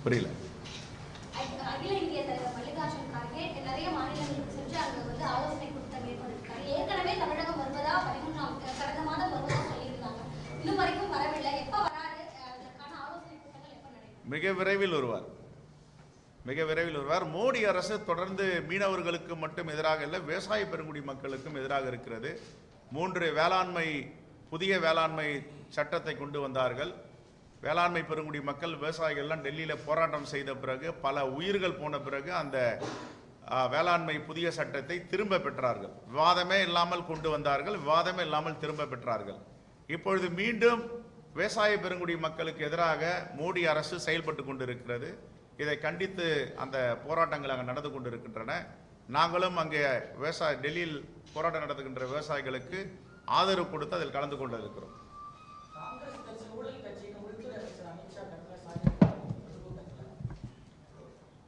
புரியல. அகில இந்திய தலைவர் மல்லிகார்ஜுன் கார்கே நிறைய மாநிலங்களுக்கு சென்று அங்கு வந்து ஆலோசனை கூட்டத்தை மேற்கொண்டிருக்காரு. ஏற்கனவே தமிழகம் வருவதா 13ஆம் கடந்த மாதம் வருவதா சொல்லியிருந்தாங்க. இன்னும் வரைக்கும் வரவில்லை. எப்ப வராரு? அதற்கான ஆலோசனை கூட்டங்கள் எப்ப நடைபெறும்? மிக விரைவில் வருவார், மிக விரைவில் வருவார். மோடி அரசு தொடர்ந்து மீனவர்களுக்கு மட்டும் எதிராக இல்லை, விவசாய பெருங்குடி மக்களுக்கும் எதிராக இருக்கிறது. 3 புதிய வேளாண்மை சட்டத்தை கொண்டு வந்தார்கள். வேளாண்மை பெருங்குடி மக்கள் விவசாயிகள்லாம் டெல்லியில் போராட்டம் செய்த பிறகு, பல உயிர்கள் போன பிறகு அந்த வேளாண்மை புதிய சட்டத்தை திரும்ப பெற்றார்கள். விவாதமே இல்லாமல் கொண்டு வந்தார்கள், விவாதமே இல்லாமல் திரும்ப பெற்றார்கள். இப்பொழுது மீண்டும் விவசாய பெருங்குடி மக்களுக்கு எதிராக மோடி அரசு செயல்பட்டு கொண்டிருக்கிறது. இதை கண்டித்து அந்த போராட்டங்கள் அங்கே நடந்து கொண்டிருக்கின்றன. நாங்களும் அங்கே டெல்லியில் போராட்டம் நடத்துகின்ற விவசாயிகளுக்கு ஆதரவு கொடுத்து அதில் கலந்து கொண்டிருக்கிறோம்.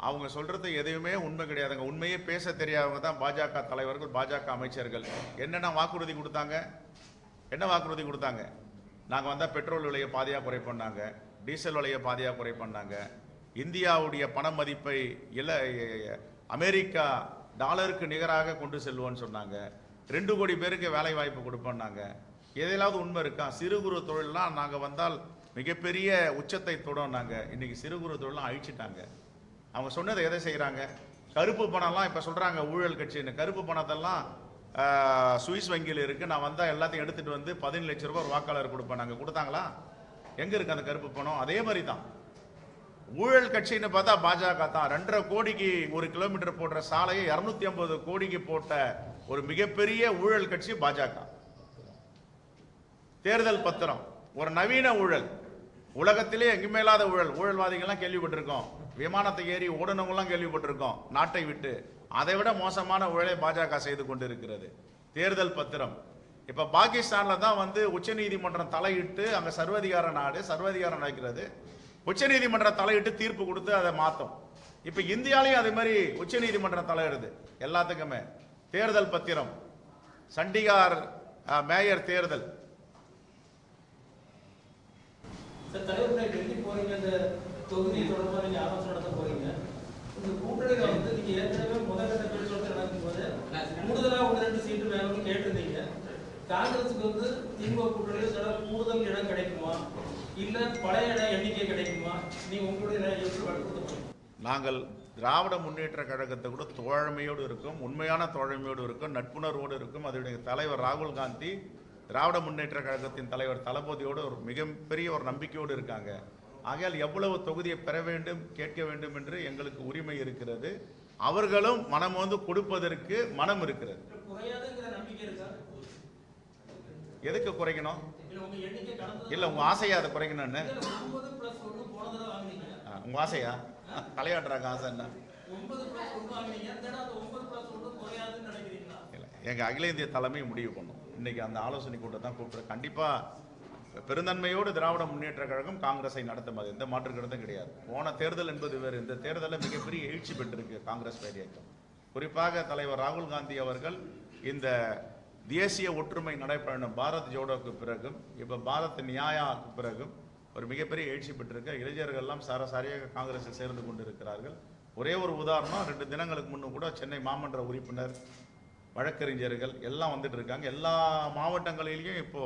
அவங்க சொல்றது எதுவுமே உண்மை கிடையாதுங்க. உண்மையே பேச தெரியாதவங்க தான் பாஜக தலைவர்கள், பாஜக அமைச்சர்கள். என்னென்ன வாக்குறுதி கொடுத்தாங்க? என்ன வாக்குறுதி கொடுத்தாங்க? நாங்கள் வந்தால் பெட்ரோல் விலையை பாதியாக குறை பண்ணாங்க, டீசல் விலையை பாதியாக குறை பண்ணாங்க, இந்தியாவுடைய பண மதிப்பை அமெரிக்கா டாலருக்கு நிகராக கொண்டு செல்வோன்னு சொன்னாங்க, 2 கோடி பேருக்கு வேலை வாய்ப்பு கொடுப்போம்னாங்க. எதையாவது உண்மை இருக்கா? சிறு குறு தொழிலாம் நாங்கள் வந்தால் மிகப்பெரிய உச்சத்தை தொடோம்னாங்க. இன்னைக்கு சிறு குறு தொழிலாம் அழிச்சிட்டாங்க. அவங்க சொன்னதை எதை செய்கிறாங்க? கருப்பு பணம்லாம் இப்போ சொல்கிறாங்க ஊழல் கட்சின்னு. கருப்பு பணத்தெல்லாம் சுவிஸ் வங்கியில் இருக்குது. நான் வந்தால் எல்லாத்தையும் எடுத்துகிட்டு வந்து 17 லட்ச ரூபாய் ஒரு வாக்காளர் கொடுப்பேன். நாங்கள் கொடுத்தாங்களா? எங்கே இருக்குது அந்த கருப்பு பணம்? அதே மாதிரி தான் ஊழல் கட்சின்னு பார்த்தா பாஜக தான். 2.5 கோடிக்கு 1 கிலோமீட்டர் போடுற சாலையை 250 கோடிக்கு போட்ட ஒரு மிகப்பெரிய ஊழல் கட்சி பாஜக. தேர்தல் பத்திரம் ஒரு நவீன ஊழல், உலகத்திலே எங்குமே இல்லாத ஊழல். ஊழல்வாதிகள்லாம் கேள்விப்பட்டிருக்கோம், விமானத்தை ஏறி ஓடுனவங்களாம் கேள்விப்பட்டிருக்கோம் நாட்டை விட்டு. அதை விட மோசமான ஊழலை பாஜக செய்து கொண்டிருக்கிறது. தேர்தல் பத்திரம் இப்ப பாகிஸ்தான்ல தான் வந்து உச்சநீதிமன்றம் தலையிட்டு, அங்க சர்வதிகார நாடு, சர்வதிகாரம் நடக்கிறது. உச்சநீதிமன்றம் தலையிட்டு தீர்ப்பு கொடுத்து அதை மாத்தோம். இப்ப இந்தியாலையும் அதே மாதிரி உச்சநீதிமன்றம் தலையிடுது எல்லாத்துக்குமே. தேர்தல் பத்திரம், சண்டிகார் மேயர் தேர்தல். டெல்லி போறீங்க, இந்த தொகுதி தொடர்பாக நீங்க ஆலோசனை நடத்த போறீங்க. இந்த கூட்டணியில வந்து நீங்க ஏற்கனவே முதற்கட்ட பேச்சுவார்த்தை நடக்கும் போது கூடுதலா 1-2 சீட்டு வேணும்னு கேட்டிருந்தீங்க. காங்கிரஸுக்கு வந்து திமுக கூட்டணியில் சில கூடுதல் இடம் கிடைக்குமா, இல்ல பழைய இடம் எண்ணிக்கை கிடைக்குமா? நீங்க உங்களுடைய எப்படி வலியுறுத்த? நாங்கள் திராவிட முன்னேற்ற கழகத்தை கூட தோழமையோடு இருக்கும், உண்மையான தோழமையோடு இருக்கும், நட்புணர்வோடு இருக்கும். அதனுடைய தலைவர் ராகுல் காந்தி திராவிட முன்னேற்ற கழகத்தின் தலைவர் தளபதியோடு ஒரு மிகப்பெரிய ஒரு நம்பிக்கையோடு இருக்காங்க. ஆகையால் எவ்வளவு தொகுதியை பெற வேண்டும், கேட்க வேண்டும் என்று எங்களுக்கு உரிமை இருக்கிறது. அவர்களும் மனம் வந்து கொடுப்பதற்கு மனம் இருக்கிறது. எதுக்கு குறைக்கணும்? இல்ல உங்க ஆசையா அதை குறைக்கணும்னு? உங்க ஆசையா? தலையாட்டுறாங்க ஆசை என்ன? எங்க அகில இந்திய தலைமை முடிவு பண்ணும். இன்னைக்கு அந்த ஆலோசனை கூட்டத்தை கூப்பிட்டு கண்டிப்பா பெருந்தன்மையோடு திராவிட முன்னேற்ற கழகம் காங்கிரஸை நடத்தும். அது எந்த மாற்று கருத்தும் கிடையாது. போன தேர்தல் என்பது வேறு. இந்த தேர்தலில் மிகப்பெரிய எழுச்சி பெற்றிருக்கு காங்கிரஸ் பேரியக்கம். குறிப்பாக தலைவர் ராகுல் காந்தி அவர்கள் இந்த தேசிய ஒற்றுமை நடைபெறும் பாரத் ஜோடோக்கு பிறகும், இப்ப பாரத் நியாயாவுக்கு பிறகும் ஒரு மிகப்பெரிய எழுச்சி பெற்றிருக்க. இளைஞர்கள்லாம் சாரசாரியாக காங்கிரஸில் சேர்ந்து கொண்டிருக்கிறார்கள். ஒரே ஒரு உதாரணம், 2 தினங்களுக்கு முன்னும் கூட சென்னை மாமன்ற உறுப்பினர், வழக்கறிஞர்கள் எல்லாம் வந்துட்டு இருக்காங்க. எல்லா மாவட்டங்களிலையும் இப்போ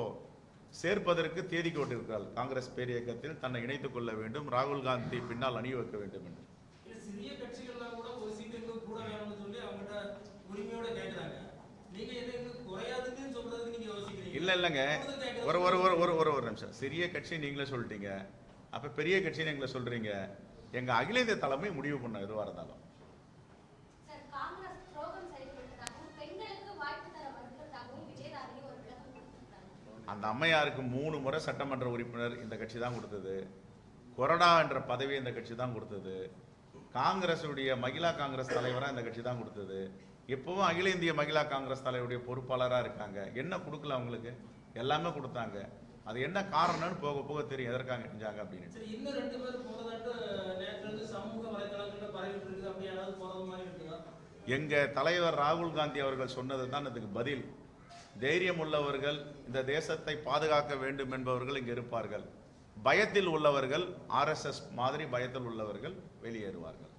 சேர்ப்பதற்கு தேதி போட்டிருக்கிறார். காங்கிரஸ் பேரியக்கத்தில் தன்னை இணைத்துக் கொள்ள வேண்டும், ராகுல் காந்தி பின்னால் அணி வைக்க வேண்டும் என்று. சிறிய கட்சிகள்லாம் கூட ஒரு சீட்டுக்கு கூட வேணும்னு சொல்லி அவங்ககிட்ட உரிமையோட கேட்கறாங்க. நீங்க எதுக்கு குறையாதுன்னு சொல்றதுக்கு நீங்க யோசிக்கிறீங்க? இல்லைங்க, ஒரு நிமிஷம். சிறிய கட்சி நீங்களே சொல்லிட்டீங்க, அப்ப பெரிய கட்சி நீங்களே சொல்றீங்க. எங்க அகில இந்திய தலைமை முடிவு பண்ண எதுவாக இருந்தாலும். அந்த அம்மையாருக்கு 3 முறை சட்டமன்ற உறுப்பினர் இந்த கட்சி தான் கொடுத்தது. கொறடா என்ற பதவி இந்த கட்சி தான் கொடுத்தது. காங்கிரசுடைய மகிழா காங்கிரஸ் தலைவராக இந்த கட்சி தான் கொடுத்தது. எப்பவும் அகில இந்திய மகிழா காங்கிரஸ் தலைவருடைய பொறுப்பாளராக இருக்காங்க. என்ன கொடுக்கல அவங்களுக்கு? எல்லாமே கொடுத்தாங்க. அது என்ன காரணம்னு போக போக தெரியும் எதற்காக செஞ்சாங்க அப்படின்னு. எங்க தலைவர் ராகுல் காந்தி அவர்கள் சொன்னது தான் அதுக்கு பதில். தைரியம் உள்ளவர்கள், இந்த தேசத்தை பாதுகாக்க வேண்டும் என்பவர்கள் இங்கு இருப்பார்கள். பயத்தில் உள்ளவர்கள், RSS மாதிரி பயத்தில் உள்ளவர்கள் வெளியேறுவார்கள்.